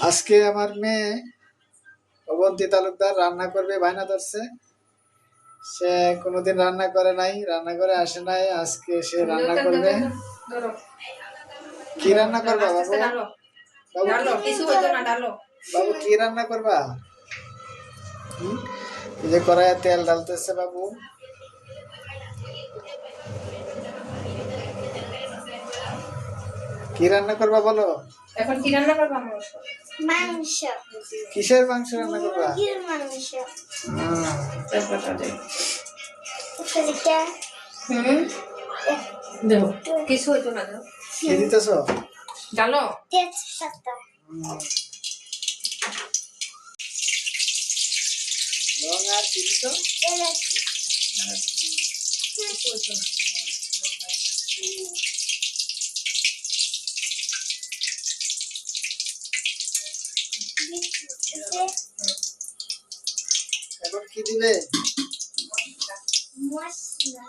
আজকে আমার মেয়ে অবন্তী তালুকদার রান্না করবে বায়না ধরছে। সে কোনোদিন রান্না করে নাই, রান্না করে আসে নাই, আজকে সে রান্না করবে। কি রান্না করবা বাবু? বাবু কি রান্না করবা? এই যে কড়াইয়ে তেল ঢালতেছে বাবু। কি রান্না করবা বলো? এখন কি রান্না করবা? মাংস। কিসের মাংস রান্না করবা? মুরগির মাংস। দেখো কিছু হইতো না। কি দিতেছো? ডালো তেজপাতা। লং আর কি দিছো? এলাচি। এখন কি দিবে? মশলা।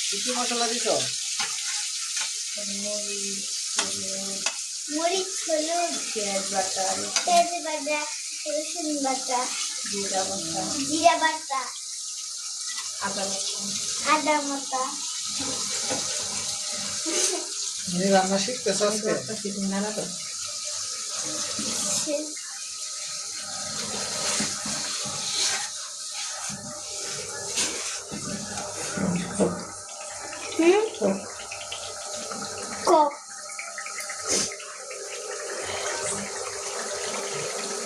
কি কি মশলা দিছো? মরিচ, হলুদ, পেঁয়াজ বাটা, রসুন বাটা, জিরা বাটা, জিরা বাটা, আদা বাটা, আদা বাটা। তুমি রান্না শিখতেছো আজকে?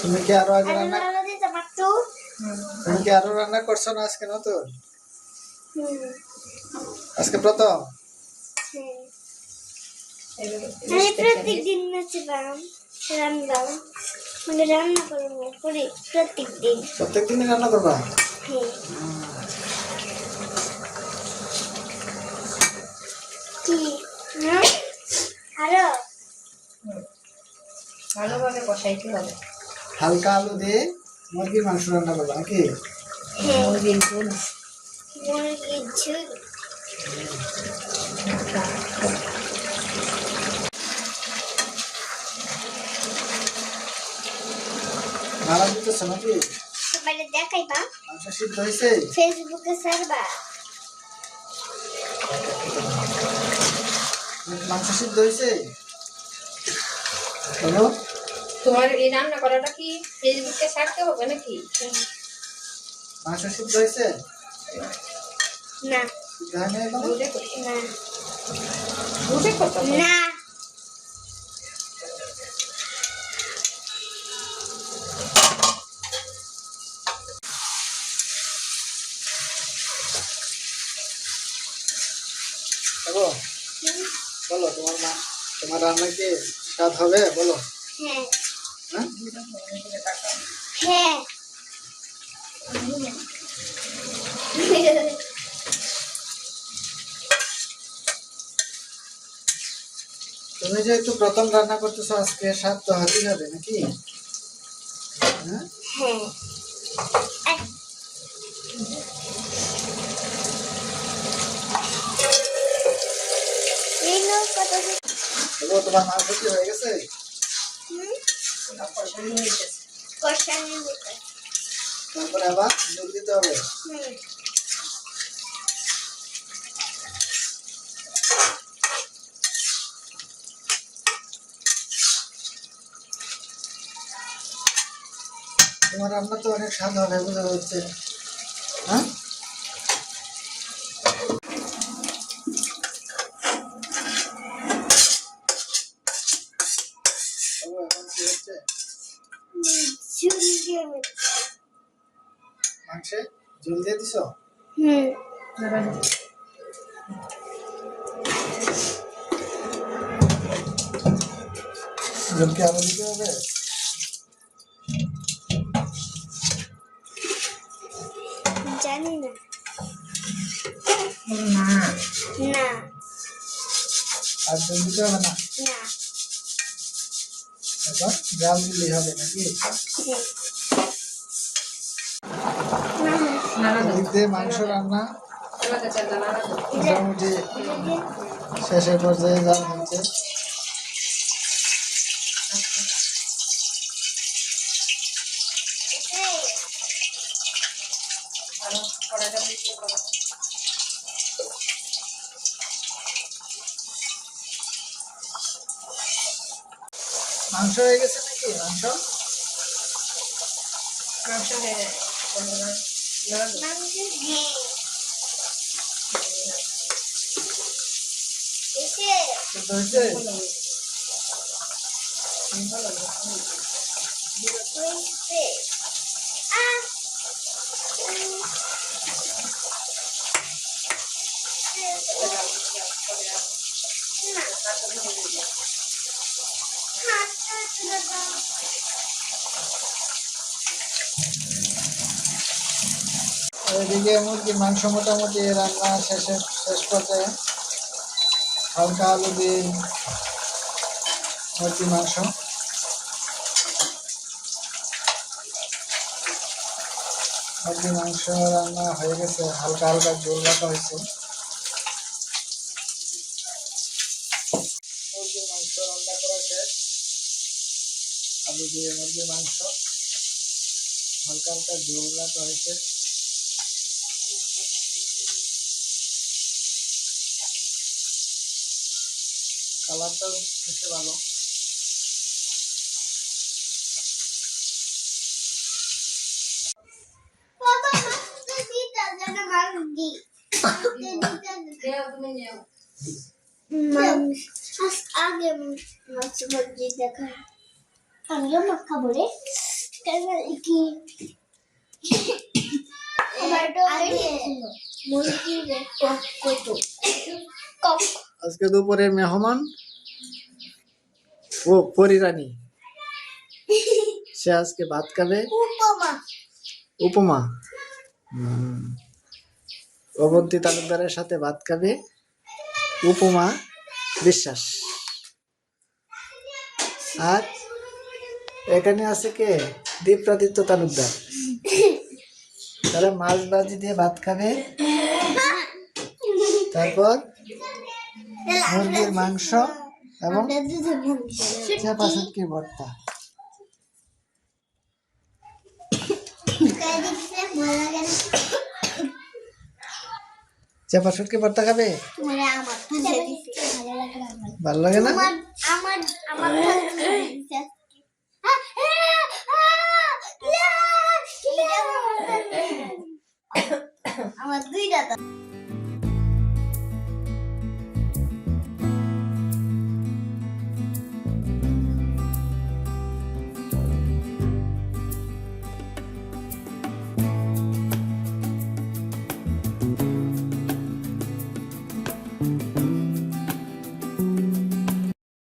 তুমি কি আরো আগে রান্না তুমি কি আরো রান্না করছো না আজকে নতুন? আজকে প্রথম? আমি প্রত্যেকদিন নাচলাম, রান্নাম, মানে রান্না করবো প্রত্যেকদিন। প্রত্যেকদিনই রান্না করবা? কি আরো ভালোভাবে কষাইতে হবে। হালকা আলু দিয়ে মুরগির মাংস রান্না করবা নাকি? মুরগির ঝোল। মুরগির ঝোল। নাড়া দিতেছো নাকি? সবাই দেখাইবা, মাংস সিদ্ধ হয়েছে? ফেসবুকে ছাড়বা। মাংস সিদ্ধ হয়েছে? বলো। তোমার এই রান্না করাটা কি ফেসবুকে ছাড়তে হবে নাকি? মাংস সিদ্ধ হয়েছে? না। সিদ্ধ হয় নাই এখনো? না। বুঝে করতে হবে। না। বলো বলো, তোমার রান্না কি স্বাদ হবে বলো? হ্যাঁ। হ্যাঁ? হ্যাঁ। তুমি যেহেতু প্রথম রান্না করতেছো আজকে, স্বাদ তো হতেই হবে নাকি? হ্যাঁ। তোমার মাংস কি হয়ে গেছে? তারপরে আবার জল দিতে হবে? তোমার রান্না তো অনেক স্বাদ হবে বোঝা যাচ্ছে। হ্যাঁ। মাংসে ঝোল দিয়ে দিছো? ঝোল কি আরো দিতে হবে? জানি না। না না। আর তেল দিতে হবে না, না। এখন জাল দিলেই হবে নাকি? এদিকে মাংস রান্না মোটামুটি শেষের পর্যায়ে জাল হচ্ছে। মাংস হয়ে গেছে নাকি? মাংস মাংস হয়ে যায় বন্ধুরা, সিদ্ধ হয়েছে? এদিকে মুরগির মাংস মোটামুটি রান্না শেষ পর্যায়ে। হালকা আলু দিয়ে মুরগির মাংস, মুরগির মাংস রান্না হয়ে গেছে, হালকা হালকা ঝোল রাখা হয়েছে। মুরগির মাংস রান্না করা শেষ, আলু দিয়ে মুরগির মাংস হালকা হালকা ঝোল রাখা হয়েছে। কালারটাও হচ্ছে ভালো। তুমি নেও। আগে মাছ ভাজি দেখা আমিও মাছ খাবো রে কি আজকে দুপুরে মেহমান ও পরিরানী, সে আজকে ভাত খাবে উপমা। অবন্তী তালুকদারের সাথে ভাত খাবে উপমা বিশ্বাস। আর এখানে আছে কে? দীপ্রাদিত্য তালুকদার, তারা মাছ ভাজি দিয়ে ভাত খাবে, তারপর মুরগির মাংস এবং চাপা শুটকির ভর্তা। চাপা শুটকি ভর্তা খাবে? ভালো লাগে না? আমার দুইটা